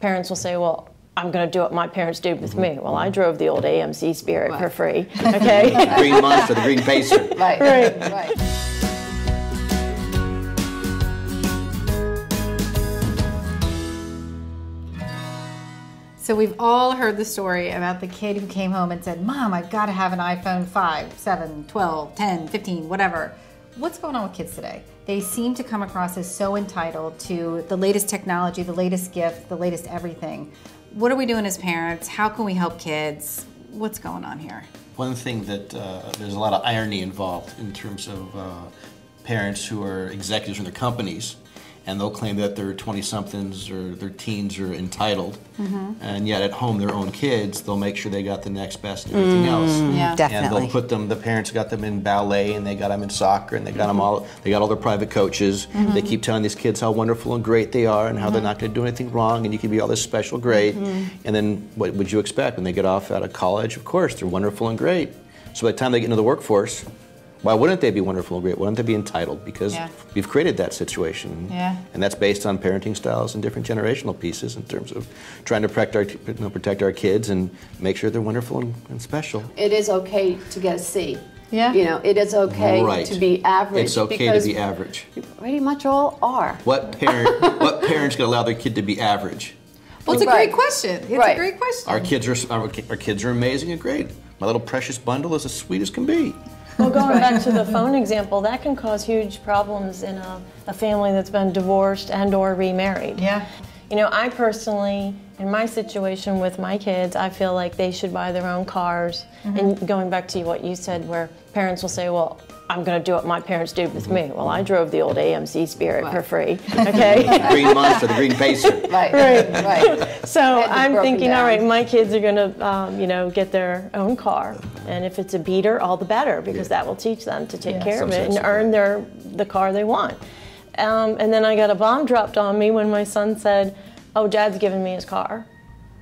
parents will say, well, I'm going to do what my parents did with me. Well, I drove the old AMC Spirit for free, okay? The green monster, the green pacer. Right, right. So we've all heard the story about the kid who came home and said, Mom, I've got to have an iPhone 5, 7, 12, 10, 15, whatever. What's going on with kids today? They seem to come across as so entitled to the latest technology, the latest gift, the latest everything. What are we doing as parents? How can we help kids? What's going on here? One thing that there's a lot of irony involved in terms of parents who are executives in their companies, and they'll claim that their 20-somethings or their teens are entitled, and yet at home their own kids, they'll make sure they got the next best and everything else. Yeah, definitely. And they'll put them, the parents got them in ballet, and they got them in soccer, and they got them all, they got all their private coaches. They keep telling these kids how wonderful and great they are, and how they're not going to do anything wrong, and you can be all this special great. And then what would you expect when they get off out of college? Of course, they're wonderful and great. So by the time they get into the workforce, why wouldn't they be wonderful and great? Why wouldn't they be entitled? Because we've created that situation. And that's based on parenting styles and different generational pieces in terms of trying to protect our kids and make sure they're wonderful and special. It is okay to get a C. Yeah. You know, it is okay to be average. It's okay to be average. You pretty much all are. What parents can allow their kid to be average? Well, it's a great question. It's a great question. Our kids are amazing and great. My little precious bundle is as sweet as can be. Well, going back to the phone example, that can cause huge problems in a family that's been divorced and or remarried. Yeah. You know, I personally, in my situation with my kids, I feel like they should buy their own cars. And going back to what you said, where parents will say, well, I'm going to do what my parents did with me. Well, I drove the old AMC Spirit for free, okay? The green monster, the green pacer. Right. So I'm thinking, all right, my kids are going to, you know, get their own car. And if it's a beater, all the better, because that will teach them to take care of it and earn the car they want. And then I got a bomb dropped on me when my son said, oh, Dad's giving me his car.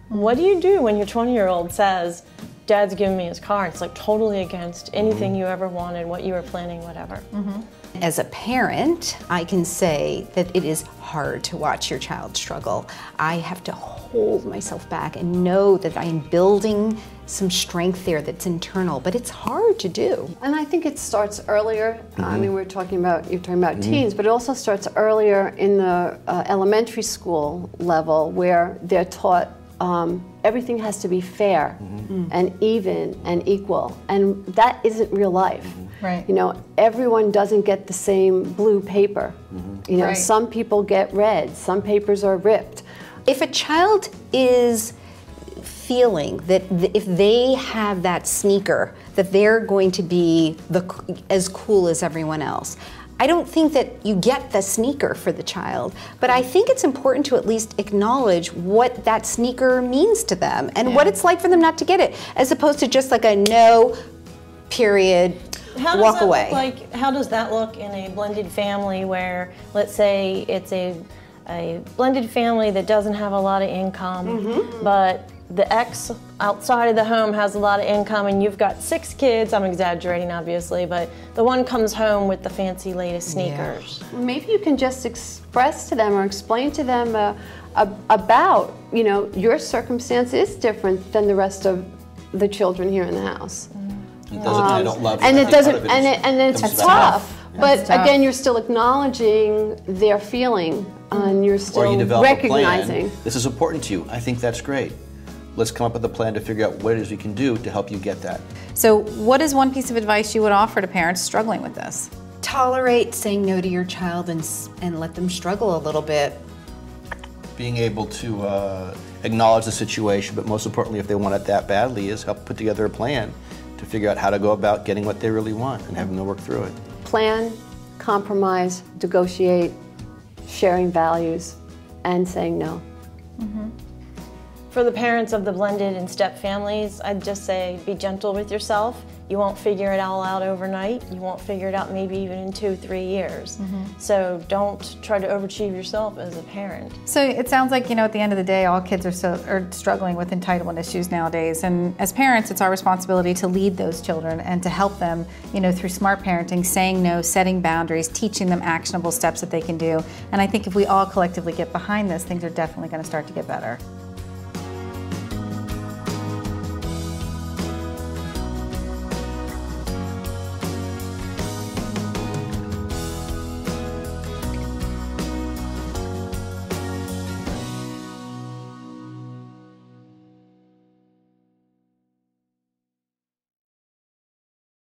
What do you do when your 20-year-old says, Dad's giving me his car? It's like totally against anything you ever wanted, what you were planning, whatever. As a parent, I can say that it is hard to watch your child struggle. I have to hold myself back and know that I am building some strength there that's internal, but it's hard to do. And I think it starts earlier. I mean, you're talking about teens, but it also starts earlier in the elementary school level, where they're taught everything has to be fair and even and equal, and that isn't real life. Right. You know, everyone doesn't get the same blue paper. You know, some people get red, some papers are ripped. If a child is feeling that if they have that sneaker, that they're going to be as cool as everyone else, I don't think that you get the sneaker for the child, but I think it's important to at least acknowledge what that sneaker means to them and what it's like for them not to get it, as opposed to just like a no, period, walk away. How does that look in a blended family where, let's say it's a blended family that doesn't have a lot of income, but the ex outside of the home has a lot of income, and you've got 6 kids, I'm exaggerating obviously, but the one comes home with the fancy latest sneakers. Maybe you can just express to them or explain to them about, you know, your circumstance is different than the rest of the children here in the house. It doesn't, I don't love and it doesn't, and it's tough. But again, you're still acknowledging their feeling, and you're still or you develop recognizing. a plan. This is important to you. I think that's great. Let's come up with a plan to figure out what it is we can do to help you get that. So what is one piece of advice you would offer to parents struggling with this? Tolerate saying no to your child and let them struggle a little bit. Being able to acknowledge the situation, but most importantly, if they want it that badly, is help put together a plan to figure out how to go about getting what they really want and having to work through it. Plan, compromise, negotiate, sharing values, and saying no. For the parents of the blended and step families, I'd just say be gentle with yourself. You won't figure it all out overnight. You won't figure it out maybe even in 2-3 years. So don't try to overachieve yourself as a parent. So it sounds like, you know, at the end of the day, all kids are struggling with entitlement issues nowadays. And as parents, it's our responsibility to lead those children and to help them, you know, through smart parenting, saying no, setting boundaries, teaching them actionable steps that they can do. And I think if we all collectively get behind this, things are definitely going to start to get better.